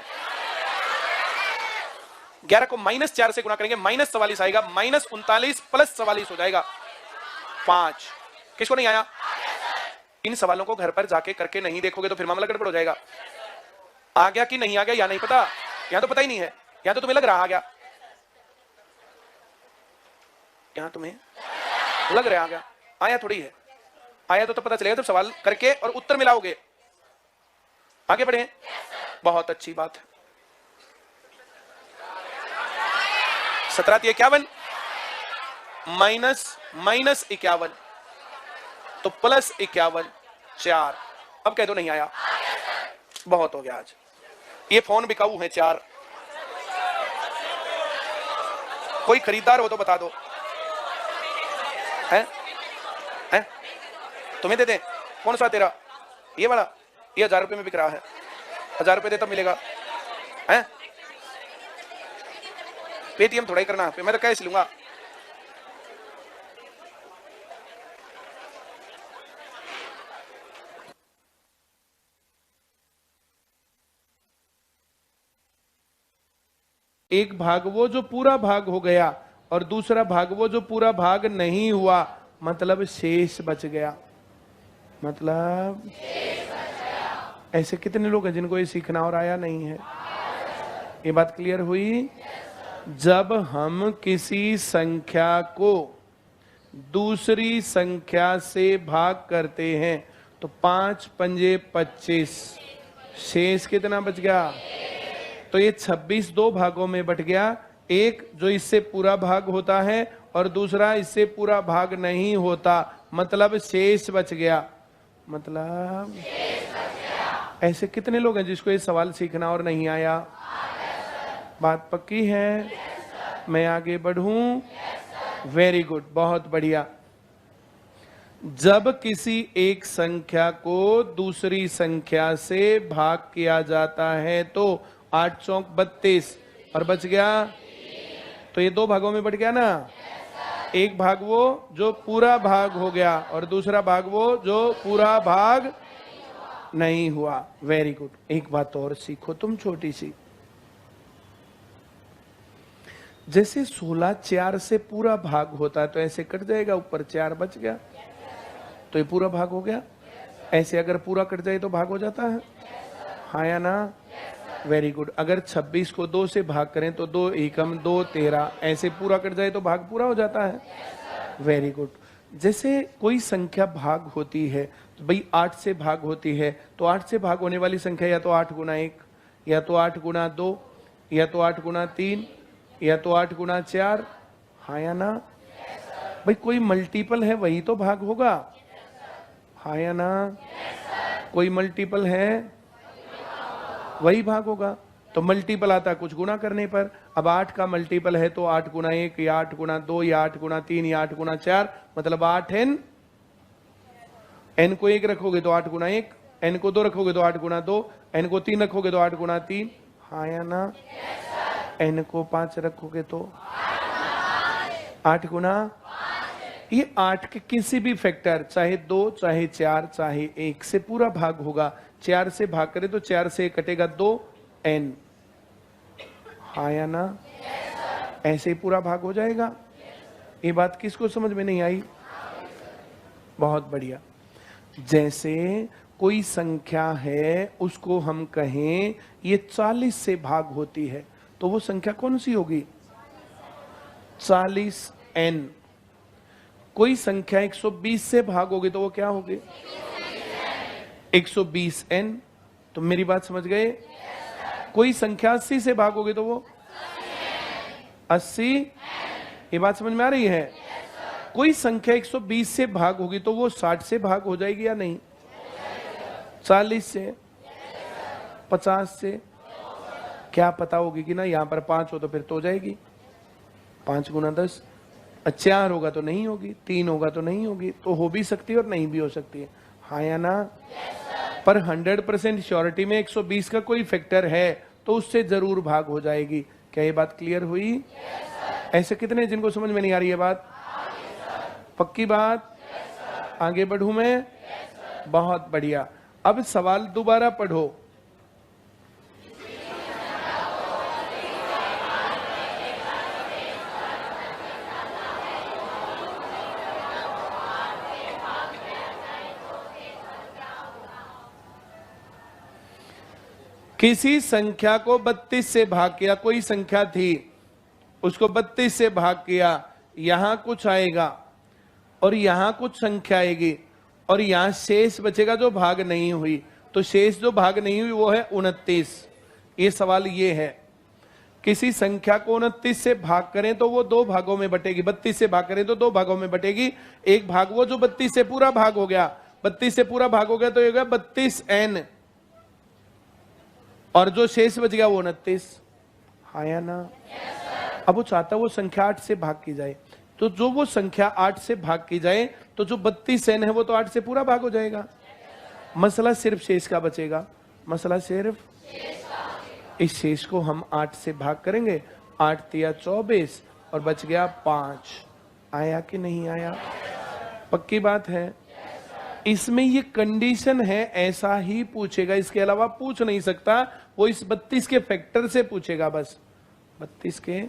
11 को -4 से गुणा करेंगे, -44 आएगा, -39 + 44 हो जाएगा 5। किसको नहीं आया? इन सवालों को घर पर जाके करके नहीं देखोगे तो फिर मामला गड़बड़ हो जाएगा। आ गया कि नहीं आ गया या नहीं पता? यहां तो पता ही नहीं है, यहां तो तुम्हें लग रहा आ गया, यहां तुम्हें लग रहा आ गया, आया थोड़ी है। आया तो पता चलेगा जब सवाल करके और उत्तर मिलाओगे। आगे बढ़े? बहुत अच्छी बात है। 17 51 -51 तो +51 4। अब कह दो नहीं आया। बहुत हो गया आज, ये फोन बिकाऊ है 4। कोई खरीदार हो तो बता दो, है? तुम्हें दे दें? कौन सा तेरा? ये वाला? ये 1000 रुपए में बिक रहा है, 1000 रुपए दे तब मिलेगा, है? पेटीएम थोड़ा ही करना, मैं तो कैश लूंगा। एक भाग वो जो पूरा भाग हो गया और दूसरा भाग वो जो पूरा भाग नहीं हुआ, मतलब शेष बच गया। मतलब ऐसे कितने लोग हैं जिनको ये सीखना और आया नहीं है? ये बात क्लियर हुई? जब हम किसी संख्या को दूसरी संख्या से भाग करते हैं तो 5 पंजे 25, शेष कितना बच गया? तो ये 26 दो भागों में बट गया, एक जो इससे पूरा भाग होता है और दूसरा इससे पूरा भाग नहीं होता, मतलब शेष बच गया। मतलब ऐसे कितने लोग हैं जिसको ये सवाल सीखना और नहीं आया? बात पक्की है? मैं आगे बढ़ूं? वेरी गुड, बहुत बढ़िया। जब किसी एक संख्या को दूसरी संख्या से भाग किया जाता है तो 8 चौक 32 और बच गया, तो ये दो भागों में बट गया ना। एक भाग वो जो पूरा भाग हो गया और दूसरा भाग वो जो पूरा भाग नहीं हुआ। Very good. एक बात और सीखो तुम छोटी सी, जैसे 16 4 से पूरा भाग होता है तो ऐसे कट जाएगा, ऊपर 4 बच गया तो ये पूरा भाग हो गया। ऐसे अगर पूरा कट जाए तो भाग हो जाता है, हाँ या ना? Very good. अगर 26 को 2 से भाग करें तो 2 एकम 2 13, ऐसे पूरा कट जाए तो भाग पूरा हो जाता है। Very good. जैसे कोई संख्या भाग होती है तो भाई 8 से भाग होती है, तो 8 से भाग होने वाली संख्या या तो 8 गुना 1, या तो 8 गुना 2, या तो 8 गुना 3, या तो 8 गुना 4, हाँ या ना? भाई कोई मल्टीपल है वही तो भाग होगा, हाँ या ना? कोई मल्टीपल है वही भाग होगा। तो मल्टीपल आता है कुछ गुना करने पर। अब 8 का मल्टीपल है तो 8 गुना 1 या 8 गुना 2 या 8 गुना 3 या 8 गुना 4, मतलब 8n। n को 1 रखोगे तो 8 गुना 1, n को 2 रखोगे तो 8 गुना 2, n को 3 रखोगे तो 8 गुना 3, हाँ या ना? n को 5 रखोगे तो 8 गुना, ये 8 के किसी भी फैक्टर, चाहे 2 चाहे 4 चाहे 1 से पूरा भाग होगा। 4 से भाग करे तो 4 से कटेगा 2n, हाँ या ना? ऐसे ही पूरा भाग हो जाएगा। ये बात किसको समझ में नहीं आई? बहुत बढ़िया। जैसे कोई संख्या है उसको हम कहें ये 40 से भाग होती है, तो वो संख्या कौन सी होगी? 40n। कोई संख्या 120 से भाग होगी तो वो क्या होगी? 120n। तो मेरी बात समझ गए? कोई संख्या 80 से भाग होगी तो वो 80। ये बात समझ में आ रही है? कोई संख्या 120 से भाग होगी तो वो 60 से भाग हो जाएगी या नहीं? 40 से, 50 से, क्या पता होगी कि ना यहाँ पर 5 हो तो फिर तो हो जाएगी 5 गुना 10। 4 होगा तो नहीं होगी, 3 होगा तो नहीं होगी, तो हो भी सकती है और नहीं भी हो सकती है, हाँ या ना? पर 100% श्योरिटी में 120 का कोई फैक्टर है तो उससे जरूर भाग हो जाएगी। क्या ये बात क्लियर हुई? ऐसे कितने जिनको समझ में नहीं आ रही है बात? पक्की बात? आगे बढ़ूं मैं? बहुत बढ़िया। अब सवाल दोबारा पढ़ो। किसी संख्या को 32 से भाग किया, कोई संख्या थी उसको 32 से भाग किया, यहां कुछ आएगा और यहां कुछ संख्या आएगी और यहां शेष बचेगा जो भाग नहीं हुई। तो शेष जो भाग नहीं हुई वो है 29। ये सवाल ये है, किसी संख्या को 29 से भाग करें तो वो दो भागों में बटेगी। 32 से भाग करें तो दो भागों में बटेगी। एक भाग वो जो 32 से पूरा भाग हो गया, 32 से पूरा भाग हो गया तो ये हो गया 32n, और जो शेष बच गया वो 29, हाँ या ना? अब वो चाहता वो संख्या 8 से भाग की जाए, तो जो वो संख्या 8 से भाग की जाए तो जो 32n है वो तो 8 से पूरा भाग हो जाएगा। मसला सिर्फ शेष का बचेगा, मसला सिर्फ इस शेष को हम 8 से भाग करेंगे, 8 तिया 24 और बच गया 5। आया कि नहीं आया? पक्की बात है? इसमें ये कंडीशन है, ऐसा ही पूछेगा, इसके अलावा पूछ नहीं सकता। वो इस 32 के फैक्टर से पूछेगा बस। 32 के,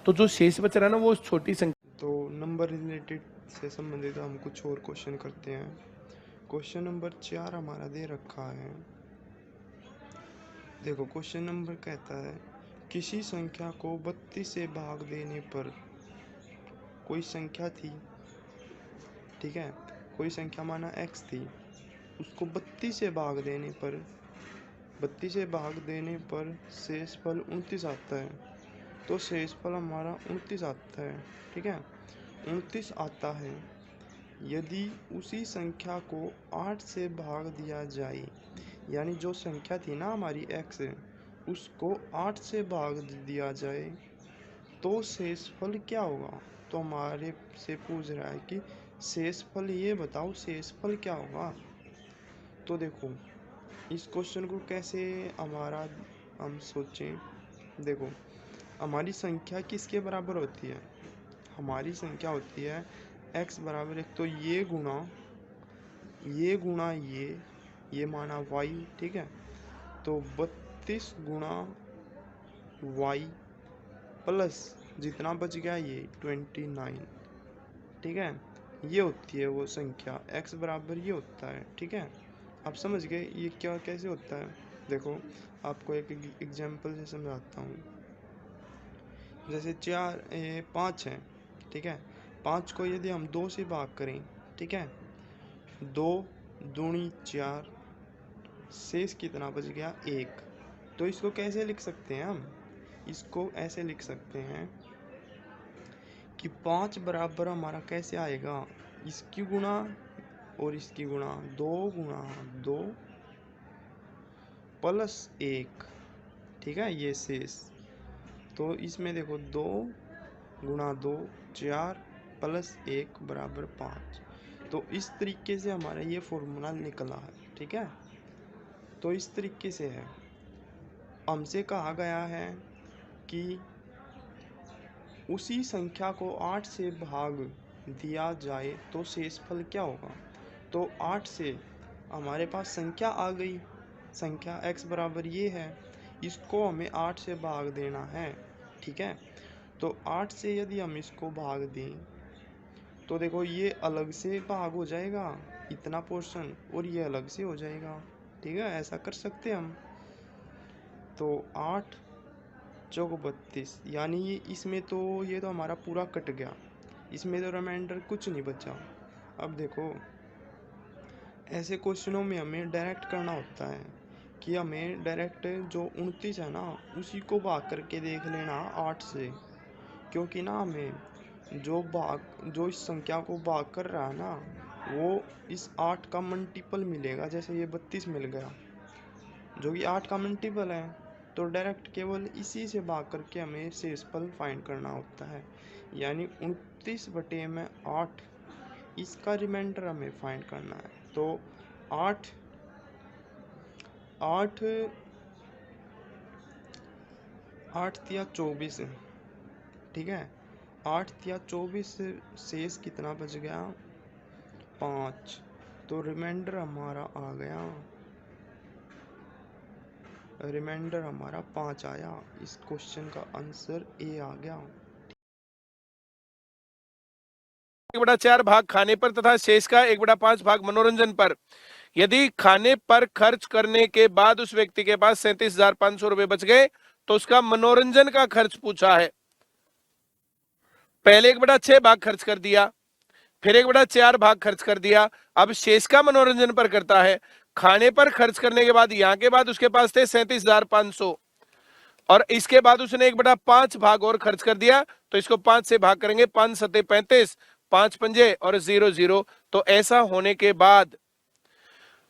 तो जो शेष बच रहा है ना वो छोटी संख्या। तो नंबर रिलेटेड से संबंधित हम कुछ और क्वेश्चन करते हैं। क्वेश्चन नंबर 4 हमारा दे रखा है। देखो क्वेश्चन नंबर कहता है किसी संख्या को 32 से भाग देने पर, कोई संख्या थी, ठीक है, कोई संख्या माना x थी, उसको 32 से भाग देने पर, 32 से भाग देने पर शेषफल 29 आता है। तो शेषफल हमारा 29 आता है, ठीक है, 29 आता है। यदि उसी संख्या को 8 से भाग दिया जाए, यानी जो संख्या थी ना हमारी x, उसको 8 से भाग दिया जाए तो शेषफल क्या होगा। तो हमारे से पूछ रहा है कि शेषफल ये बताओ, शेषफल क्या होगा। तो देखो इस क्वेश्चन को कैसे हमारा हम सोचें। देखो हमारी संख्या किसके बराबर होती है, हमारी संख्या होती है x बराबर एक तो ये गुणा ये माना y, ठीक है। तो 32 गुणा y प्लस जितना बच गया ये 29, ठीक है, ये होती है वो संख्या, x बराबर ये होता है, ठीक है। आप समझ गए ये क्या कैसे होता है। देखो आपको एक एग्जांपल से समझाता हूँ। जैसे 5 है, ठीक है, 5 को यदि हम 2 से भाग करें, ठीक है, 2 दूनी 4, शेष कितना बच गया 1। तो इसको कैसे लिख सकते हैं हम, इसको ऐसे लिख सकते हैं कि 5 बराबर हमारा कैसे आएगा, इसकी गुणा और इसकी गुणा, 2 गुणा 2 प्लस 1, ठीक है, ये शेष। तो इसमें देखो 2 गुणा 2 4 प्लस 1 बराबर 5। तो इस तरीके से हमारा ये फॉर्मूला निकला है, ठीक है। तो इस तरीके से है, हमसे कहा गया है कि उसी संख्या को 8 से भाग दिया जाए तो शेषफल क्या होगा। तो 8 से हमारे पास संख्या आ गई, संख्या x बराबर ये है, इसको हमें 8 से भाग देना है, ठीक है। तो 8 से यदि हम इसको भाग दें तो देखो ये अलग से भाग हो जाएगा इतना पोर्शन, और ये अलग से हो जाएगा, ठीक है, ऐसा कर सकते हैं हम। तो 8 चौक 32, यानी ये इसमें तो ये तो हमारा पूरा कट गया, इसमें तो रिमाइंडर कुछ नहीं बचा। अब देखो ऐसे क्वेश्चनों में हमें डायरेक्ट करना होता है कि हमें डायरेक्ट जो 29 है ना उसी को भाग करके देख लेना 8 से, क्योंकि ना हमें जो इस संख्या को भाग कर रहा है ना वो इस 8 का मल्टीपल मिलेगा। जैसे ये 32 मिल गया जो कि 8 का मल्टीपल है, तो डायरेक्ट केवल इसी से भाग करके हमें शेषफल फाइंड करना होता है, यानी 29/8 इसका रिमाइंडर हमें फाइंड करना है। तो 8 तिया 24, ठीक है, 8 तिया 24 शेष कितना बच गया 5। तो रिमाइंडर हमारा आ गया, रिमाइंडर हमारा 5 आया। इस क्वेश्चन का आंसर ए आ गया। 1/4 भाग खाने पर तथा शेष का 1/5 भाग मनोरंजन पर। यदि खाने पर खर्च करने के बाद उस व्यक्ति के पास 37,500 रुपए बच गए तो उसका मनोरंजन का खर्च पूछा है। पहले 1/6 भाग खर्च कर दिया, फिर 1/4 भाग खर्च कर दिया, अब शेष का मनोरंजन पर करता है। खाने पर खर्च करने के बाद यहां के बाद उसके पास थे 37,500 और इसके बाद उसने 1/5 भाग और खर्च कर दिया, तो इसको 5 से भाग करेंगे, 5 सते 35, 5 पंजे और 0 0। तो ऐसा होने के बाद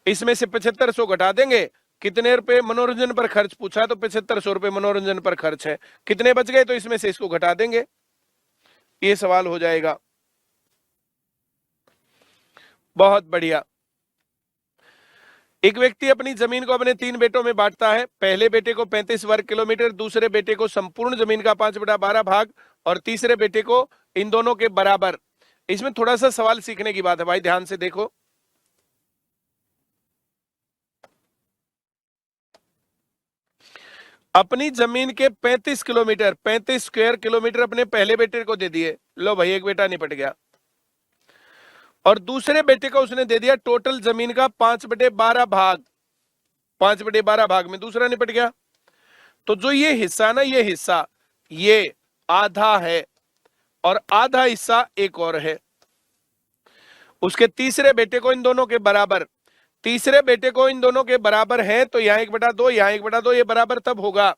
इसमें से 7500 घटा देंगे, कितने रुपए मनोरंजन पर खर्च पूछा, तो 7500 रुपए मनोरंजन पर खर्च है, कितने बच गए तो इसमें से इसको घटा देंगे, ये सवाल हो जाएगा। बहुत बढ़िया। एक व्यक्ति अपनी जमीन को अपने 3 बेटों में बांटता है। पहले बेटे को 35 वर्ग किलोमीटर, दूसरे बेटे को संपूर्ण जमीन का 5/12 भाग और तीसरे बेटे को इन दोनों के बराबर। इसमें थोड़ा सा सवाल सीखने की बात है भाई, ध्यान से देखो। अपनी जमीन के 35 किलोमीटर 35 स्क्वायर किलोमीटर अपने पहले बेटे को दे दिए। लो भाई, एक बेटा निपट गया। और दूसरे बेटे को उसने दे दिया टोटल जमीन का 5/12 भाग। 5/12 भाग में दूसरा निपट गया। तो जो ये हिस्सा ना, ये हिस्सा ये आधा है और आधा हिस्सा एक और है। उसके तीसरे बेटे को इन दोनों के बराबर, तीसरे बेटे को इन दोनों के बराबर है, तो यहां 1/2, यहां 1/2, ये बराबर तब होगा।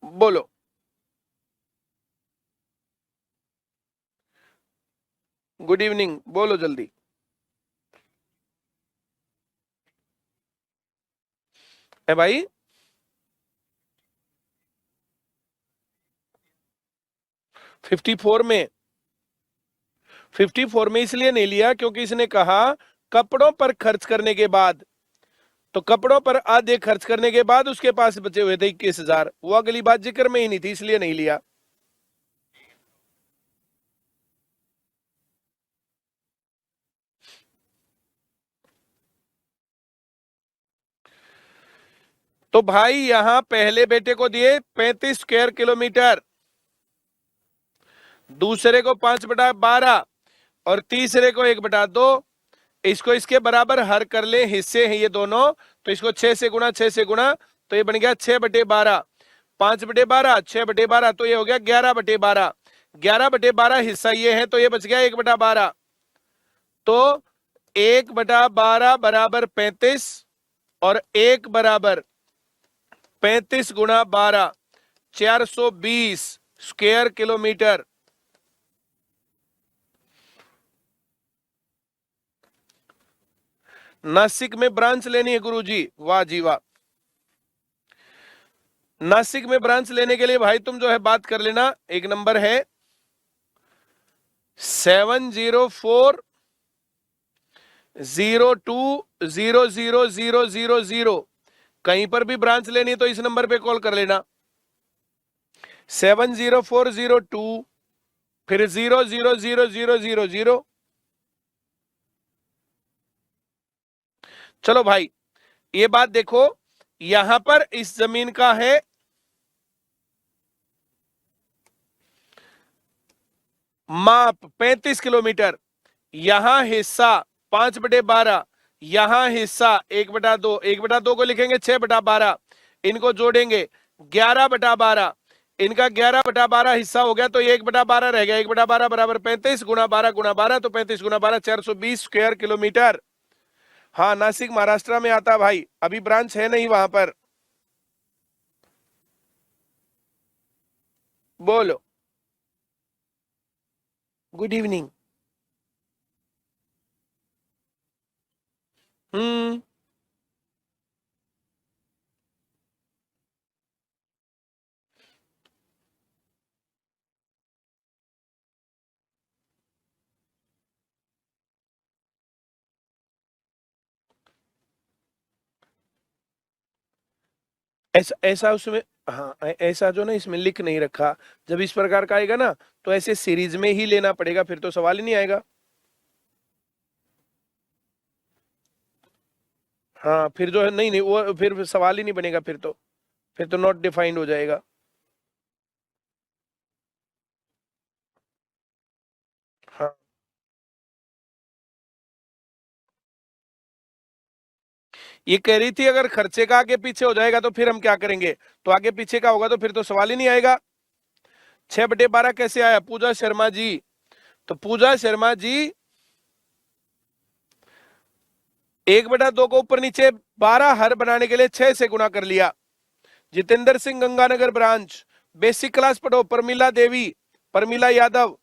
बोलो। गुड इवनिंग, बोलो जल्दी। है भाई? फिफ्टी फोर में इसलिए नहीं लिया क्योंकि इसने कहा कपड़ों पर खर्च करने के बाद, तो कपड़ों पर आधे खर्च करने के बाद उसके पास बचे हुए थे 21,000। वो अगली बात जिक्र में ही नहीं थी, इसलिए नहीं लिया। तो भाई यहां पहले बेटे को दिए 35 स्क्वायर किलोमीटर, दूसरे को 5/12 और तीसरे को 1/2। इसको इसके बराबर हर कर ले, हिस्से हैं ये दोनों, तो इसको 6 से गुणा, 6 से गुणा, तो ये बन गया 6/12। 5/12, 6/12, तो ये हो गया 11/12। 11/12 हिस्सा ये है, तो ये बच गया 1/12। तो 1/12 बराबर 35 और 1 बराबर 35 गुणा 12, 420 स्क्वायर किलोमीटर। नासिक में ब्रांच लेनी है गुरुजी, वाह जी वाह। नासिक में ब्रांच लेने के लिए भाई तुम जो है बात कर लेना। एक नंबर है 70402000000। कहीं पर भी ब्रांच लेनी है तो इस नंबर पे कॉल कर लेना, 70402 फिर 000000। चलो भाई, ये बात देखो, यहां पर इस जमीन का है माप 35 किलोमीटर, यहां हिस्सा 5/12, यहां हिस्सा 1/2। 1/2 को लिखेंगे 6/12, इनको जोड़ेंगे 11/12, इनका 11/12 हिस्सा हो गया, तो ये 1/12 रह गया। 1/12 बराबर 35 गुणा 12 गुणा 12, तो 35 गुणा 12 420 स्क्वायर किलोमीटर। हाँ, नासिक महाराष्ट्र में आता भाई, अभी ब्रांच है नहीं वहां पर। बोलो। Good evening. हम्म। ऐसा ऐसा उसमें, हाँ ऐसा जो ना इसमें लिख नहीं रखा, जब इस प्रकार का आएगा ना तो ऐसे सीरीज में ही लेना पड़ेगा, फिर तो सवाल ही नहीं आएगा। हाँ फिर जो है, नहीं नहीं वो फिर सवाल ही नहीं बनेगा, फिर तो नॉट डिफाइंड हो जाएगा। हाँ, ये कह रही थी अगर खर्चे का आगे पीछे हो जाएगा तो फिर हम क्या करेंगे, तो आगे पीछे का होगा तो फिर तो सवाल ही नहीं आएगा। 6/12 कैसे आया पूजा शर्मा जी? तो पूजा शर्मा जी 1/2 को ऊपर नीचे 12 हर बनाने के लिए 6 से गुणा कर लिया। Jitendra Singh Ganganagar branch, basic class पढ़ो, परमिला देवी, परमिला यादव।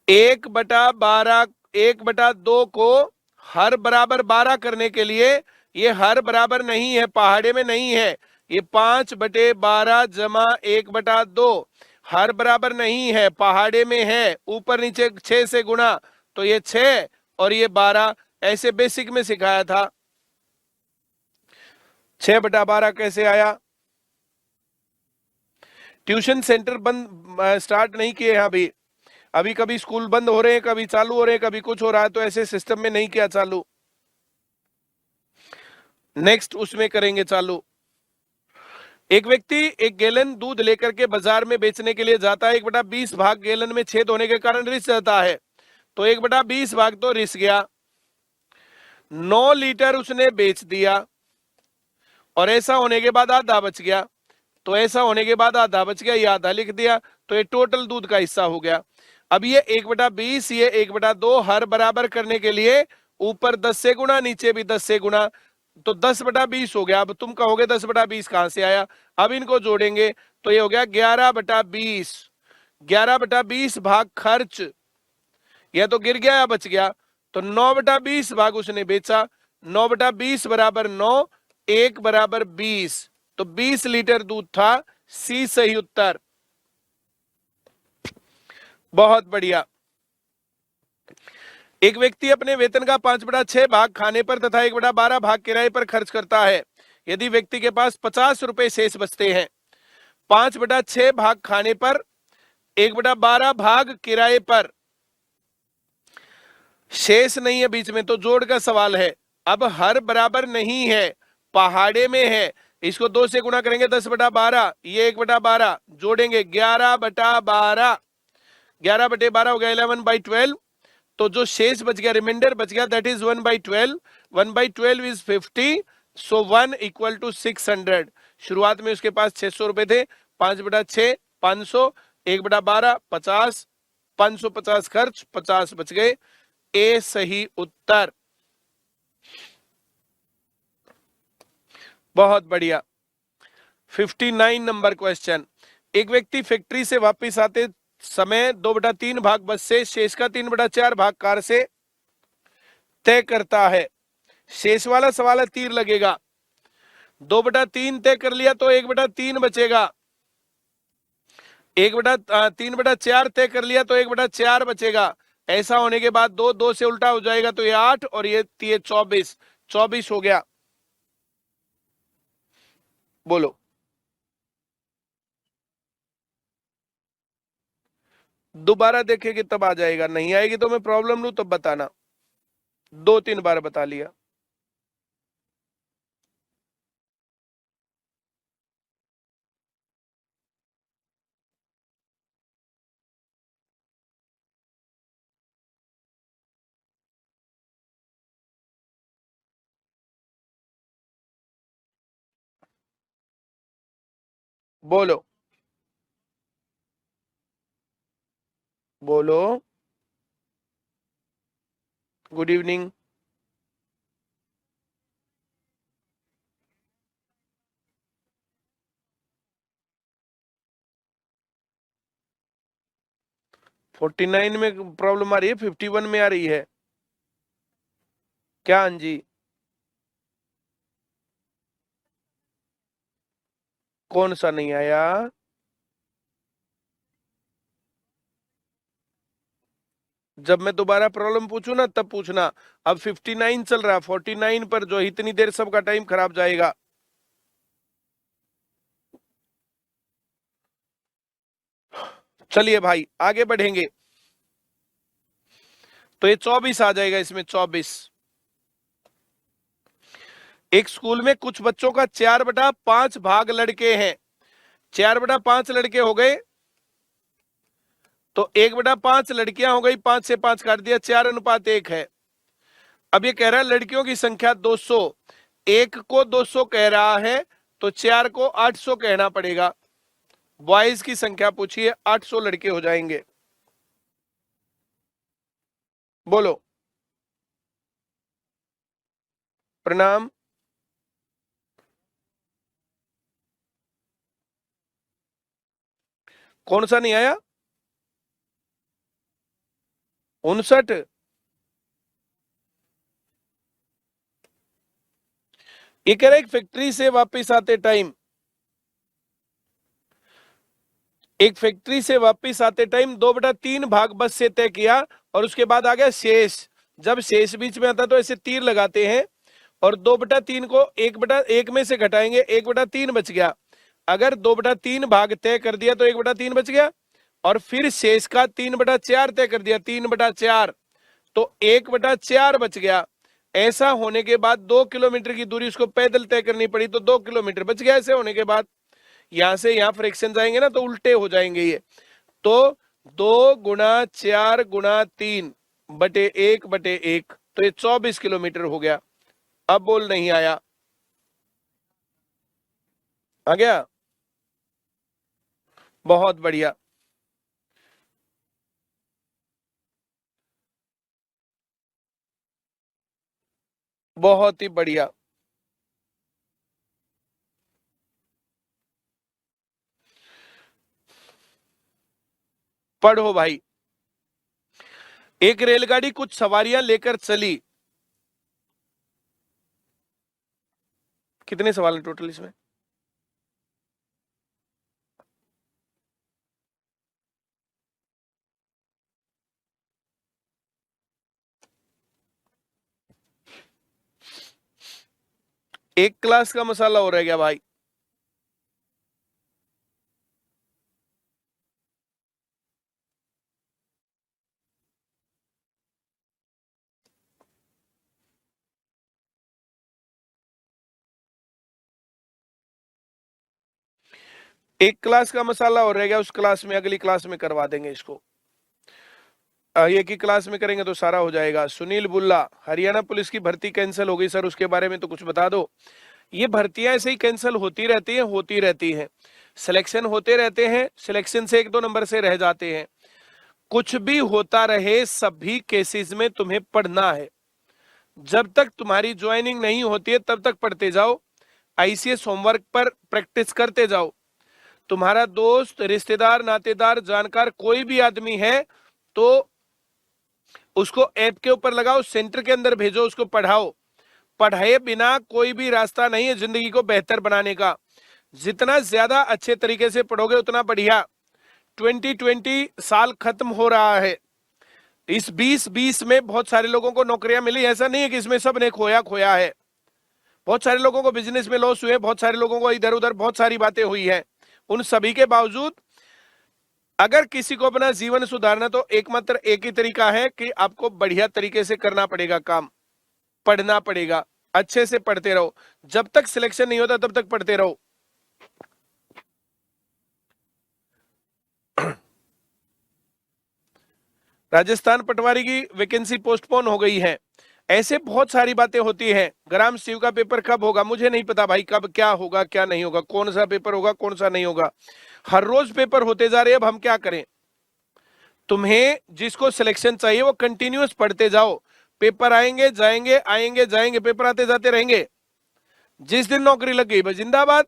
1/12, 1/2 को हर बराबर 12 करने के लिए, ये हर बराबर नहीं है, पहाड़े में नहीं है, ये 5/12 जमा 1/2 हर बराबर नहीं है, पहाड़े में है, ऊपर नीचे 6 से गुणा, तो ये 6 और ये 12, ऐसे बेसिक में सिखाया था। 6/12 कैसे आया? ट्यूशन सेंटर बंद स्टार्ट नहीं किए हैं अभी, अभी कभी स्कूल बंद हो रहे हैं, कभी चालू हो रहे हैं, कभी कुछ हो रहा है, तो ऐसे सिस्टम में नहीं किया चालू, नेक्स्ट उसमें करेंगे चालू। एक व्यक्ति 1 गैलन दूध लेकर के बाजार में बेचने के लिए जाता है। 1/20 भाग गैलन में छेद होने के कारण रिस जाता है, तो 1/20 भाग तो रिस गया। 9 लीटर उसने बेच दिया, और ऐसा होने के बाद आधा बच गया, तो ऐसा होने के बाद आधा बच गया, ये आधा लिख दिया, तो ये टोटल दूध का हिस्सा हो गया। अब ये 1/20, ये 1/2, हर बराबर करने के लिए ऊपर 10 से गुणा, नीचे भी 10 से गुणा, तो 10/20 हो गया। अब तुम कहोगे 10/20 कहां से आया? अब इनको जोड़ेंगे तो ये हो गया 11/20। 11/20 भाग खर्च, यह तो गिर गया या बच गया, तो 9/20 भाग उसने बेचा। 9/20 बराबर 9, 1 बराबर 20, तो 20 लीटर दूध था। सी सही उत्तर। बहुत बढ़िया। एक व्यक्ति अपने वेतन का 5/6 भाग खाने पर तथा 1/12 भाग किराए पर खर्च करता है। यदि व्यक्ति के पास 50 रुपए शेष बचते हैं, 5/6 भाग खाने पर, 1/12 भाग किराए पर, शेष नहीं है बीच में, तो जोड़ का सवाल है। अब हर बराबर नहीं है, पहाड़े में है, इसको 2 से गुणा करेंगे 10/12, ये 1/12, जोड़ेंगे 11/12, 11/12 हो गया 11/12, तो जो शेष बच गया, रिमाइंडर बच गया, that is 1/12। 1/12 is 50, so 1 equal to 600। शुरुआत में उसके पास 600 रुपए थे, 5/6 500, 1/12 50, 550 खर्च, 50 बच गए। ए सही उत्तर। बहुत बढ़िया। 59 नंबर क्वेश्चन। एक व्यक्ति फैक्ट्री से वापस आते समय 2/3 भाग बस से, शेष का 3/4 भाग कार से तय करता है। शेष वाला सवाल है, तीर लगेगा। 2/3 तय कर लिया तो 1/3 बचेगा। 3/4 तय कर लिया तो 1/4 बचेगा। ऐसा होने के बाद 2 से उल्टा हो जाएगा, तो ये 8 और ये 24, 24 हो गया। बोलो। दोबारा देखेंगे तब आ जाएगा, नहीं आएगी तो मैं प्रॉब्लम लूं तब बताना। 2-3 बार बता लिया। बोलो बोलो। Good evening. फोर्टी 49 में प्रॉब्लम आ रही है, 51 में आ रही है क्या अंजी? कौन सा नहीं आया? जब मैं दोबारा प्रॉब्लम पूछू ना तब पूछना। अब 59 चल रहा, 49 पर जो इतनी देर सबका टाइम खराब जाएगा। चलिए भाई आगे बढ़ेंगे, तो ये 24 आ जाएगा इसमें, 24। एक स्कूल में कुछ बच्चों का 4/5 भाग लड़के हैं। 4/5 लड़के हो गए, तो 1/5 लड़कियां हो गई, 5 से 5 काट दिया, 4:1 है। अब ये कह रहा है लड़कियों की संख्या 200, एक को 200 कह रहा है, तो 4 को 800 कहना पड़ेगा। बॉयज की संख्या पूछिए, 800 लड़के हो जाएंगे। बोलो। प्रणाम। कौन सा नहीं आया? 59। ये कह रहा है एक फैक्ट्री से वापस आते टाइम, एक फैक्ट्री से वापस आते टाइम 2/3 भाग बस से तय किया, और उसके बाद आ गया शेष। जब शेष बीच में आता तो ऐसे तीर लगाते हैं, और 2/3 को 1/1 में से घटाएंगे, 1/3 बच गया। अगर 2/3 भाग तय कर दिया तो 1/3 बच गया, और फिर शेष का 3/4 तय कर दिया, 3/4, तो 1/4 बच गया। ऐसा होने के बाद 2 किलोमीटर की दूरी उसको पैदल तय करनी पड़ी, तो 2 किलोमीटर बच गया। ऐसे होने के बाद यहां से यहां फ्रैक्शन जाएंगे ना, तो उल्टे हो जाएंगे ये। तो 2 × 4 × 3/1/1, तो ये 24 किलोमीटर हो गया। अब बोल नहीं आया, आ गया? बहुत बढ़िया। बहुत ही बढ़िया। पढ़ो भाई। एक रेलगाड़ी कुछ सवारियां लेकर चली। कितने सवाल हैं टोटल इसमें? एक क्लास का मसाला हो रह गया भाई। एक क्लास का मसाला हो रह गया, उस क्लास में, अगली क्लास में करवा देंगे इसको। एक ही क्लास में करेंगे तो सारा हो जाएगा। सुनील बुल्ला, हरियाणा पुलिस की भर्ती कैंसिल हो गई सर, उसके बारे में तो कुछ बता दो। ये भर्तियां ऐसे ही कैंसिल होती रहती हैं। सिलेक्शन होते रहते हैं, सिलेक्शन से 1-2 नंबर से रह जाते हैं। कुछ भी होता रहे, सभी केसेस में तुम्हें पढ़ना है। जब तक तुम्हारी ज्वाइनिंग नहीं होती है तब तक पढ़ते जाओ। आईसीएस होमवर्क पर प्रैक्टिस करते जाओ। तुम्हारा दोस्त, रिश्तेदार, नातेदार, जानकार कोई भी आदमी है तो उसको ऐप के ऊपर लगाओ, सेंटर के अंदर भेजो, उसको पढ़ाओ। पढ़ाए बिना कोई भी रास्ता नहीं है जिंदगी को बेहतर बनाने का। जितना ज्यादा अच्छे तरीके से पढ़ोगे उतना बढ़िया। 2020 साल खत्म हो रहा है। इस 2020 में बहुत सारे लोगों को नौकरियां मिली, ऐसा नहीं है कि इसमें सबने खोया है। बहुत सारे लोगों को बिजनेस में लॉस हुए, बहुत सारे लोगों को इधर उधर बहुत सारी बातें हुई हैं। उन सभी के बावजूद अगर किसी को अपना जीवन सुधारना, तो एकमात्र एक ही तरीका है कि आपको बढ़िया तरीके से करना पड़ेगा काम, पढ़ना पड़ेगा। अच्छे से पढ़ते रहो, जब तक सिलेक्शन नहीं होता तब तक पढ़ते रहो। राजस्थान पटवारी की वैकेंसी पोस्टपोन हो गई है। ऐसे बहुत सारी बातें होती हैं। ग्राम शिव का पेपर कब होगा मुझे नहीं पता भाई, कब क्या होगा क्या नहीं होगा, कौन सा पेपर होगा कौन सा नहीं होगा। हर रोज पेपर होते जा रहे हैं, अब हम क्या करें। तुम्हें जिसको सिलेक्शन चाहिए वो कंटिन्यूअस पढ़ते जाओ। पेपर आएंगे जाएंगे, आएंगे जाएंगे, पेपर आते जाते रहेंगे। जिस दिन नौकरी लग गई बस जिंदाबाद।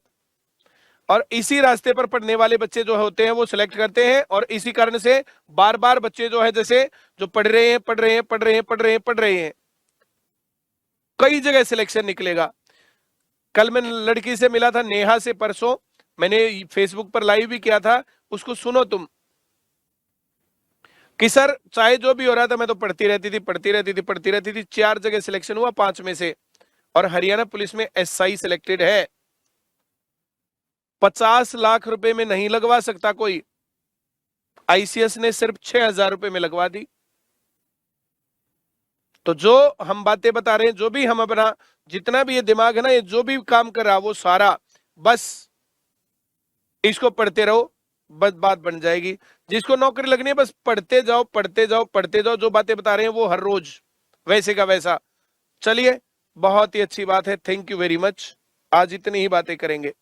और इसी रास्ते पर पढ़ने वाले बच्चे जो होते हैं वो सिलेक्ट करते हैं, और इसी कारण से बार बार बच्चे जो है जैसे जो पढ़ रहे हैं, कई जगह सिलेक्शन निकलेगा। कल मैं लड़की से मिला था, नेहा से, परसों मैंने फेसबुक पर लाइव भी किया था, उसको सुनो तुम कि सर चाहे जो भी हो रहा था मैं तो पढ़ती रहती थी। 4 जगह सिलेक्शन हुआ 5 में से, और हरियाणा पुलिस में एसआई सिलेक्टेड है। 50 लाख रुपए में नहीं लगवा सकता कोई, आईसीएस ने सिर्फ 6,000 रुपए में लगवा दी। तो जो हम बातें बता रहे हैं, जो भी हम अपना जितना भी ये दिमाग है ना, ये जो भी काम कर रहा वो सारा बस इसको पढ़ते रहो, बस बात बन जाएगी। जिसको नौकरी लगनी है बस पढ़ते जाओ। जो बातें बता रहे हैं वो हर रोज वैसे का वैसा। चलिए, बहुत ही अच्छी बात है। Thank you very much. आज इतनी ही बातें करेंगे।